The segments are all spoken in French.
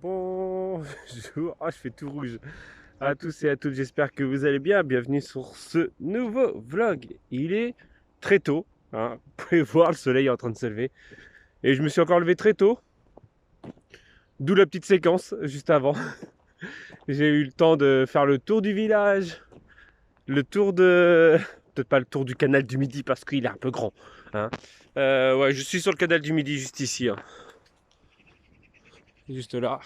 Bonjour, je fais tout rouge. À tous et à toutes, j'espère que vous allez bien. Bienvenue sur ce nouveau vlog. Il est très tôt, hein. Vous pouvez voir, le soleil est en train de se lever. Et je me suis encore levé très tôt, d'où la petite séquence juste avant. J'ai eu le temps de faire le tour du village, le tour de... Peut-être pas le tour du canal du Midi parce qu'il est un peu grand, hein. Ouais, je suis sur le canal du Midi juste ici, hein. Juste là.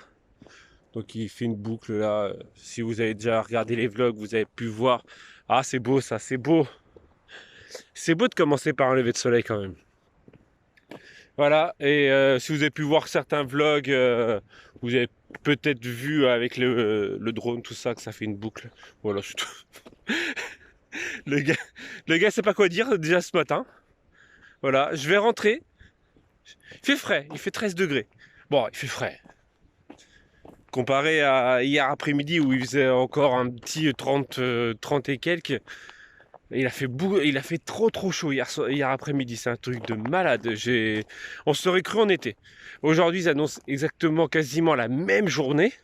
Donc il fait une boucle là. Si vous avez déjà regardé les vlogs, vous avez pu voir. Ah, c'est beau ça, c'est beau. C'est beau de commencer par un lever de soleil quand même. Voilà, et si vous avez pu voir certains vlogs, vous avez peut-être vu avec le drone, tout ça, que ça fait une boucle. Voilà, c'est tout. Le gars, le gars sait pas quoi dire déjà ce matin. Voilà, je vais rentrer. Il fait frais, il fait 13 degrés. Bon, il fait frais. Comparé à hier après-midi où il faisait encore un petit 30 et quelques. Il a fait trop chaud hier après-midi, c'est un truc de malade. On serait cru en été. Aujourd'hui, ils annoncent exactement quasiment la même journée,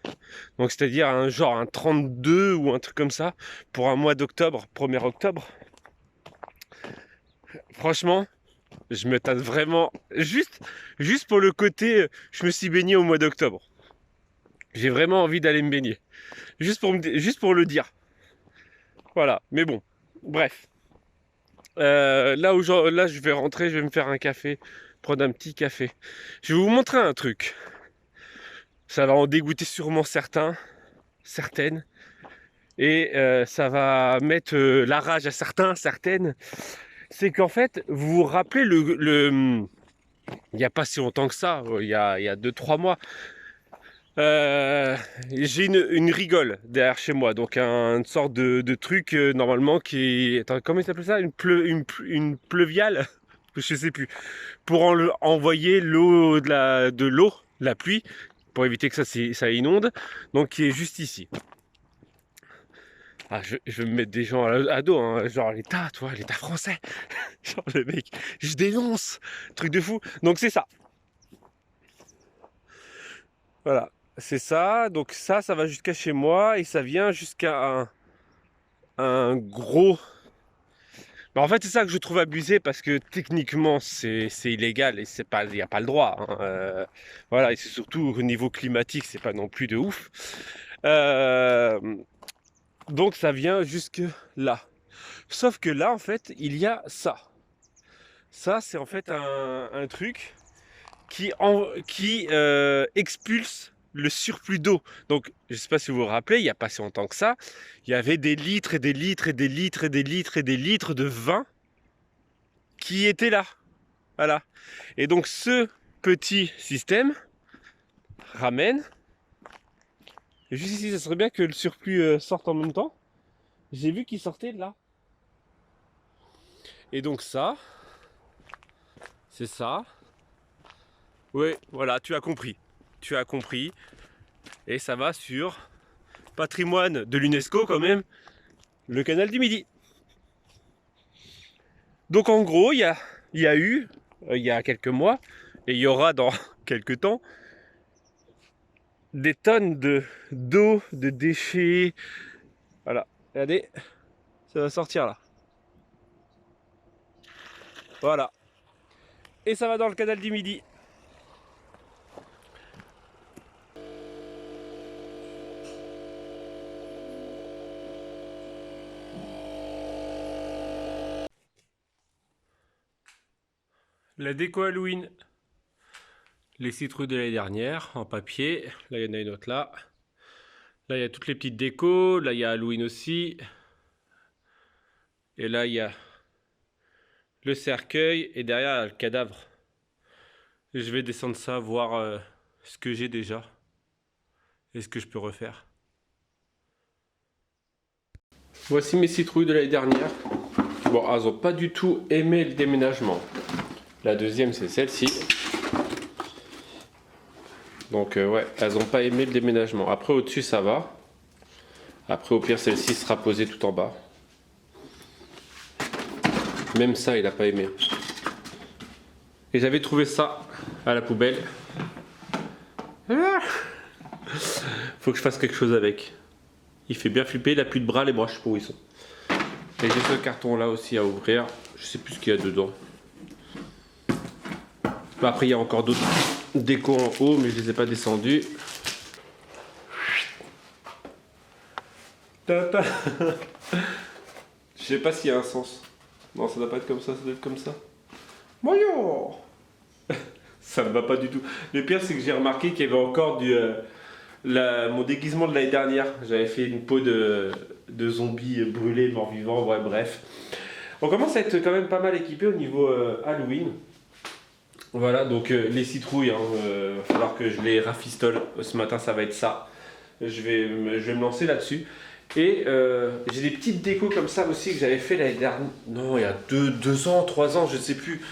donc c'est-à-dire un 32 ou un truc comme ça pour un mois d'octobre, 1er octobre. Franchement, je me tâte vraiment juste pour le côté, je me suis baigné au mois d'octobre. J'ai vraiment envie d'aller me baigner, juste pour le dire. Voilà, mais bon, bref. Là, je vais rentrer, je vais me faire un café, prendre un petit café. Je vais vous montrer un truc. Ça va en dégoûter sûrement certaines, et ça va mettre la rage à certaines. C'est qu'en fait, vous vous rappelez il n'y a pas si longtemps que ça, il y a 2-3 mois, j'ai une rigole derrière chez moi, donc une sorte de truc normalement qui... Attends, comment il s'appelle ça? Une pleuviale? Je sais plus. Pour envoyer la pluie, pour éviter que ça inonde, donc qui est juste ici. Ah, je vais me mettre des gens à dos, hein, genre l'État, toi, l'État français. Genre le mec, je dénonce, truc de fou. Donc c'est ça. Voilà, c'est ça. Donc ça va jusqu'à chez moi et ça vient jusqu'à un gros. Bah, en fait, c'est ça que je trouve abusé parce que techniquement c'est illégal et il n'y a pas le droit, hein. Voilà, et c'est surtout au niveau climatique, c'est pas non plus de ouf. Euh, donc ça vient jusque là. Sauf que là, en fait, il y a ça. Ça, c'est en fait un truc qui expulse le surplus d'eau. Donc, je ne sais pas si vous vous rappelez, il n'y a pas si longtemps que ça, il y avait des litres et des litres et des litres et des litres et des litres de vin qui étaient là. Voilà. Et donc, ce petit système ramène. Et juste ici, ça serait bien que le surplus sorte en même temps. J'ai vu qu'il sortait de là. Et donc, ça, c'est ça. Oui, voilà, tu as compris. Tu as compris. Et ça va sur patrimoine de l'UNESCO quand même, le canal du Midi. Donc en gros, il y a eu, il y a quelques mois, et il y aura dans quelques temps, des tonnes d'eau, de déchets. Voilà, regardez, ça va sortir là. Voilà. Et ça va dans le canal du Midi. La déco Halloween. Les citrouilles de l'année dernière en papier. Là, il y en a une autre là. Là, il y a toutes les petites décos. Là, il y a Halloween aussi. Et là, il y a le cercueil. Et derrière, il y a le cadavre. Et je vais descendre ça, voir ce que j'ai déjà. Et ce que je peux refaire. Voici mes citrouilles de l'année dernière. Bon, elles n'ont pas du tout aimé le déménagement. La deuxième, c'est celle-ci. Donc ouais, elles n'ont pas aimé le déménagement. Après, au-dessus, ça va. Après, au pire, celle-ci sera posée tout en bas. Même ça, il n'a pas aimé. Et j'avais trouvé ça à la poubelle. Faut que je fasse quelque chose avec. Il fait bien flipper, il a plus de bras, les bras, je sais pas où ils sont. Et j'ai ce carton là aussi à ouvrir. Je sais plus ce qu'il y a dedans. Après, il y a encore d'autres décos en haut, mais je les ai pas descendus. Tata. Je sais pas s'il y a un sens. Non, ça doit pas être comme ça doit être comme ça. Bonjour. Ça me va pas du tout. Le pire, c'est que j'ai remarqué qu'il y avait encore mon déguisement de l'année dernière. J'avais fait une peau de zombie brûlé, mort-vivant, ouais, bref. On commence à être quand même pas mal équipé au niveau Halloween. Voilà, donc les citrouilles, va falloir que je les rafistole. Ce matin, ça va être ça. Je vais me lancer là-dessus. Et j'ai des petites décos comme ça aussi que j'avais fait l'année dernière. Non, il y a 2 ans, 3 ans, je sais plus.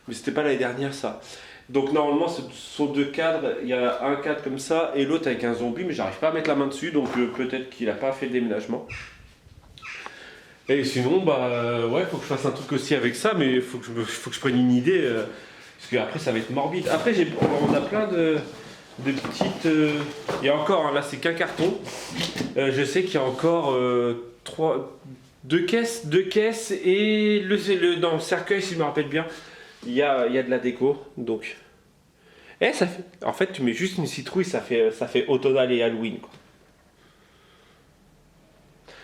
Mais c'était pas l'année dernière, ça. Donc normalement, ce sont 2 cadres. Il y a un cadre comme ça et l'autre avec un zombie, mais j'arrive pas à mettre la main dessus. Donc peut-être qu'il a pas fait le déménagement. Et sinon, ouais, faut que je fasse un truc aussi avec ça, mais faut que je prenne une idée. Parce qu'après, ça va être morbide. Après, on a plein de petites. Il y a encore, hein, là, c'est qu'un carton. Je sais qu'il y a encore 2 caisses, et dans le cercueil, si je me rappelle bien, il y a de la déco. Donc, ça fait. En fait, tu mets juste une citrouille, ça fait automnal et Halloween, quoi.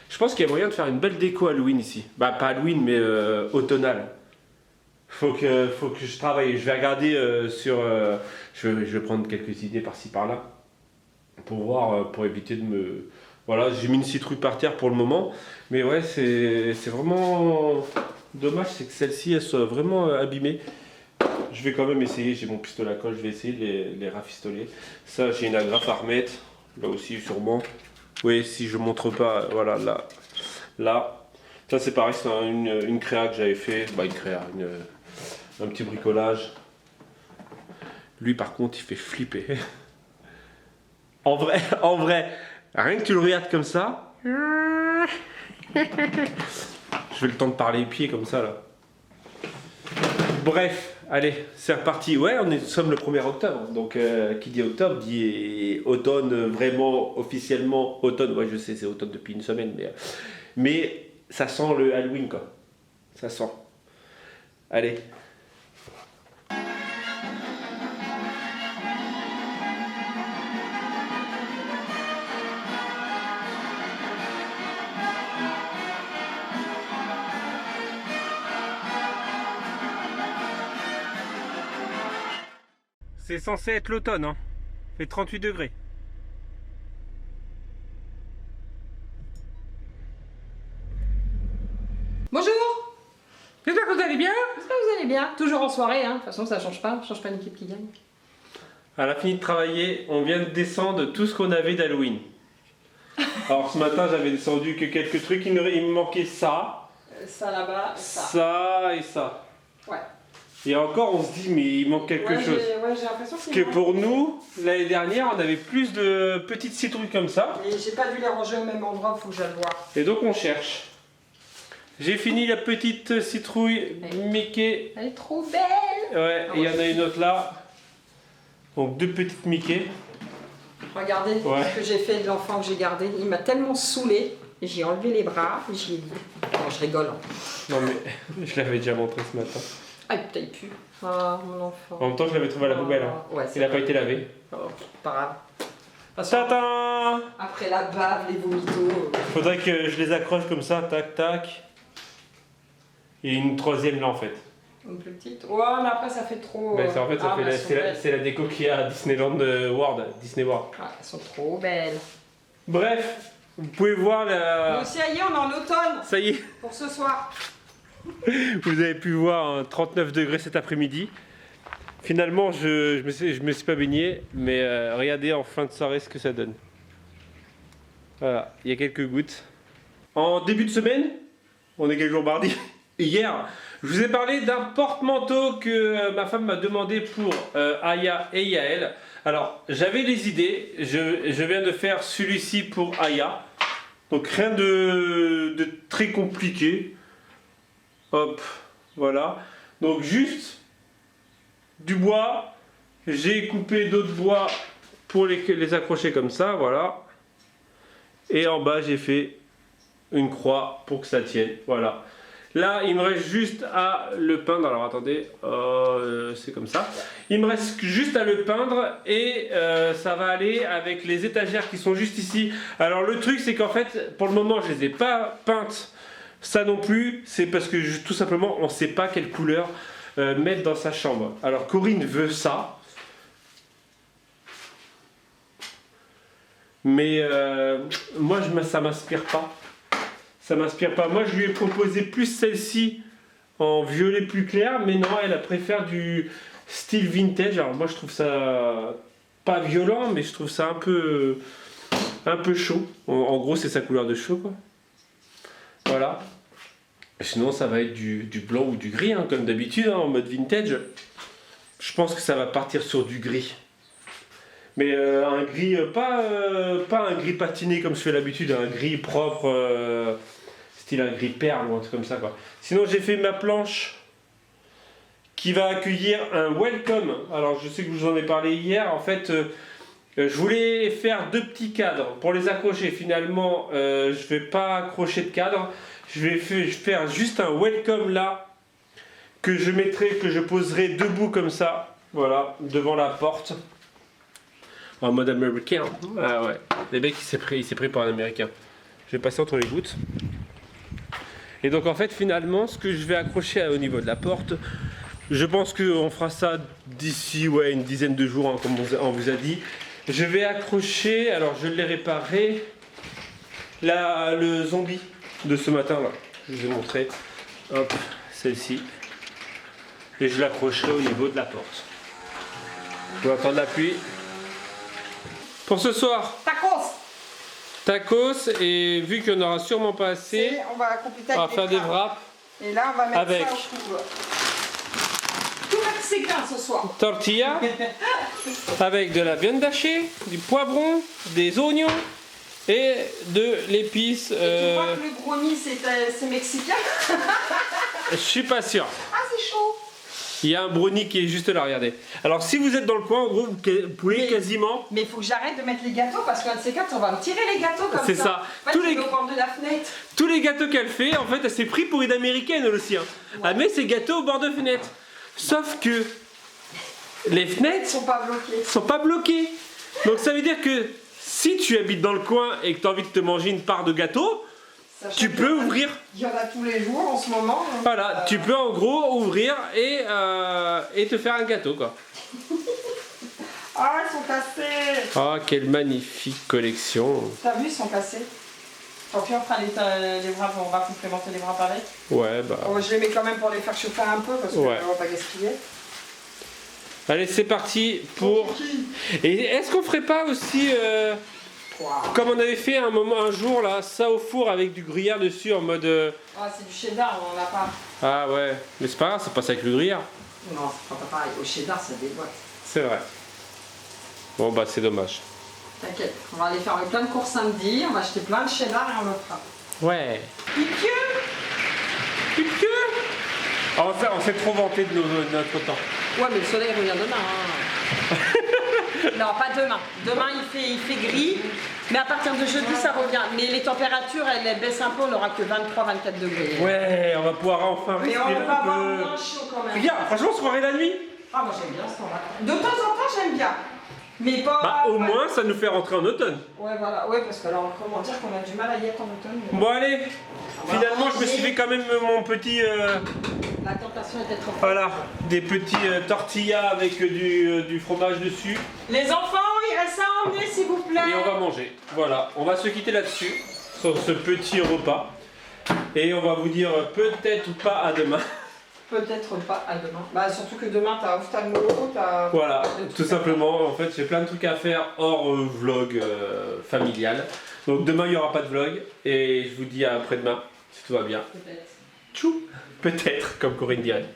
Je pense qu'il y a moyen de faire une belle déco Halloween ici. Bah, pas Halloween, mais automnal. Faut que je travaille. Je vais regarder je vais prendre quelques idées par-ci par-là pour voir, pour éviter de me. Voilà, j'ai mis une citrouille par terre pour le moment, mais ouais, c'est vraiment dommage, c'est que celle-ci elle soit vraiment abîmée. Je vais quand même essayer. J'ai mon pistolet à colle, je vais essayer de les rafistoler. Ça, j'ai une agrafe à remettre. Là aussi, sûrement. Oui, si je montre pas, voilà, là. Ça, c'est pareil, c'est une créa que j'avais fait. Bah, une créa, un petit bricolage. Lui, par contre, il fait flipper. En vrai, rien que tu le regardes comme ça. Je vais le temps de parler les pieds comme ça, là. Bref, allez, c'est reparti. Ouais, nous sommes le 1er octobre. Donc, qui dit octobre dit automne, vraiment, officiellement automne. Ouais, je sais, c'est automne depuis une semaine. Mais ça sent le Halloween, quoi. Ça sent. Allez. C'est censé être l'automne, hein. Il fait 38 degrés. Bonjour! J'espère que vous allez bien. J'espère que vous allez bien. Toujours en soirée, hein. De toute façon, ça change pas une équipe qui gagne. Elle a fini de travailler, on vient de descendre tout ce qu'on avait d'Halloween. Alors ce matin, j'avais descendu que quelques trucs, il me manquait ça. Ça là-bas, ça. Ça et ça. Ouais. Et encore, on se dit, mais il manque quelque chose. Ouais, j'ai l'impression Parce que pour nous, l'année dernière, on avait plus de petites citrouilles comme ça. Et j'ai pas dû les ranger au même endroit, faut que je le voie. Et donc on cherche. J'ai fini la petite citrouille Mickey. Elle est trop belle! Ouais, et il y en a une autre là. Donc 2 petites Mickey. Regardez ce que j'ai fait de l'enfant que j'ai gardé. Il m'a tellement saoulé. J'ai enlevé les bras, j'ai dit. Non, je rigole. Non mais je l'avais déjà montré ce matin. Ah putain, il pue. Ah, mon enfant. En même temps, je l'avais trouvé à la poubelle. Hein. Ouais, Il n'a pas été lavé. Oh, pas grave. Tata! Après la bave, les vomitos. Faudrait que je les accroche comme ça, tac tac. Et une 3e là en fait. Une plus petite. Ouais, mais après ça fait trop. Mais en fait, c'est la déco qu'il y a à Disneyland World. Disney World. Ah, elles sont trop belles. Bref, vous pouvez voir la. Nous aussi, ça y est, on est en automne. Ça y est. Pour ce soir. Vous avez pu voir 39 degrés cet après-midi. Finalement, je me suis pas baigné, mais regardez en fin de soirée ce que ça donne. Voilà, il y a quelques gouttes. En début de semaine, on est quel jour, mardi? Hier, je vous ai parlé d'un porte-manteau que ma femme m'a demandé pour Aya et Yael. Alors, j'avais des idées. Je viens de faire celui-ci pour Aya. Donc, rien de très compliqué. Hop, voilà. Donc, juste du bois. J'ai coupé d'autres bois pour les accrocher comme ça, voilà. Et en bas, j'ai fait une croix pour que ça tienne. Voilà. Là, il me reste juste à le peindre. Alors attendez, c'est comme ça. Il me reste juste à le peindre et ça va aller avec les étagères qui sont juste ici. Alors le truc, c'est qu'en fait, pour le moment, je les ai pas peintes. Ça non plus, c'est parce que tout simplement, on ne sait pas quelle couleur mettre dans sa chambre. Alors Corinne veut ça. Mais moi, ça m'inspire pas. Ça m'inspire pas. Moi, je lui ai proposé plus celle-ci en violet plus clair, mais non, elle préfère du style vintage. Alors moi, je trouve ça pas violent, mais je trouve ça un peu chaud. En gros, c'est sa couleur de cheveux, quoi. Voilà. Sinon, ça va être du blanc ou du gris, hein, comme d'habitude, hein, en mode vintage. Je pense que ça va partir sur du gris. Mais un gris, pas un gris patiné comme je fais l'habitude, un gris propre, style un gris perle ou un truc comme ça, quoi. Sinon, j'ai fait ma planche qui va accueillir un welcome. Alors, je sais que je vous en ai parlé hier. En fait, je voulais faire 2 petits cadres pour les accrocher. Finalement, je vais pas accrocher de cadre. Je vais faire juste un welcome là que je poserai debout comme ça, voilà, devant la porte. En mode américain. Ah ouais. Les mecs, il s'est pris pour un américain. Je vais passer entre les gouttes. Et donc en fait, finalement, ce que je vais accrocher au niveau de la porte, je pense qu'on fera ça d'ici une dizaine de jours, hein, comme on vous a dit. Je vais accrocher, alors je l'ai réparé, le zombie de ce matin là. Je vous ai montré. Hop, celle-ci. Et je l'accrocherai au niveau de la porte. Vous entendre la pluie. Pour ce soir, tacos, et vu qu'il n'y en aura sûrement pas assez, on va compléter on va faire des wraps. Et là, on va mettre avec ça au four. Tout mexicain ce soir. Tortilla, avec de la viande hachée, du poivron, des oignons et de l'épice. Tu crois que le brownie c'est mexicain? Je suis pas sûr. Ah, c'est chaud. Il y a un brownie qui est juste là, regardez. Alors si vous êtes dans le coin, en gros, vous pouvez quasiment... Mais il faut que j'arrête de mettre les gâteaux parce qu'un de ces quatre, on va me tirer les gâteaux comme ça. C'est ça. En fait, au bord de la fenêtre. Tous les gâteaux qu'elle fait, en fait, elle s'est pris pour une américaine elle aussi. Hein. Ouais. Elle met ses gâteaux au bord de fenêtre. Sauf que les fenêtres sont pas bloquées. Donc ça veut dire que si tu habites dans le coin et que tu as envie de te manger une part de gâteau, tu peux ouvrir. Il y en a tous les jours en ce moment. Donc voilà, tu peux en gros ouvrir et te faire un gâteau, quoi. Ah, ils sont cassés. Oh, quelle magnifique collection. T'as vu, ils sont cassés. Tant pis, on fera les wraps, on va complémenter les wraps avec. Ouais, bah. Oh, je les mets quand même pour les faire chauffer un peu parce qu'on va pas gaspiller. Allez, c'est parti pour. Et est-ce qu'on ferait pas aussi. Comme on avait fait un jour là, ça au four avec du gruyère dessus en mode. Ah, c'est du cheddar, on en a pas. Ah ouais, mais c'est pas grave, ça passe avec le gruyère. Non, c'est pas pareil. Au cheddar, ça déboîte. C'est vrai. Bon bah c'est dommage. T'inquiète, on va aller faire plein de courses samedi, on va acheter plein de cheddar et on le fera. Ouais. Pipieux. On s'est trop vanté de notre temps. Ouais, mais le soleil revient demain. Hein. Non, pas demain. Demain, il fait gris, mais à partir de jeudi, ça revient. Mais les températures, elles baissent un peu, on n'aura que 23-24 degrés. Ouais, on va pouvoir enfin respirer un peu. Mais on va avoir moins chaud quand même. Regarde, franchement, soirée la nuit. Ah, moi j'aime bien ce temps-là. De temps en temps, j'aime bien. Mais pas... Bah, au moins, ça nous fait rentrer en automne. Ouais, voilà. Ouais, parce que là, comment dire qu'on a du mal à y être en automne. Mais... Bon, allez. Finalement, je me suis fait quand même mon petit... La tentation était trop forte. Voilà, des petits tortillas avec du fromage dessus. Les enfants, il reste à emmener, s'il vous plaît. Et on va manger. Voilà, on va se quitter là-dessus, sur ce petit repas. Et on va vous dire peut-être pas à demain. Peut-être pas à demain. Bah surtout que demain t'as ophtalmo, t'as... Voilà, tout simplement. En fait, j'ai plein de trucs à faire hors vlog familial. Donc demain, il n'y aura pas de vlog. Et je vous dis à après-demain, si tout va bien. Peut-être. Tchou. Peut-être, comme Corinne dirait.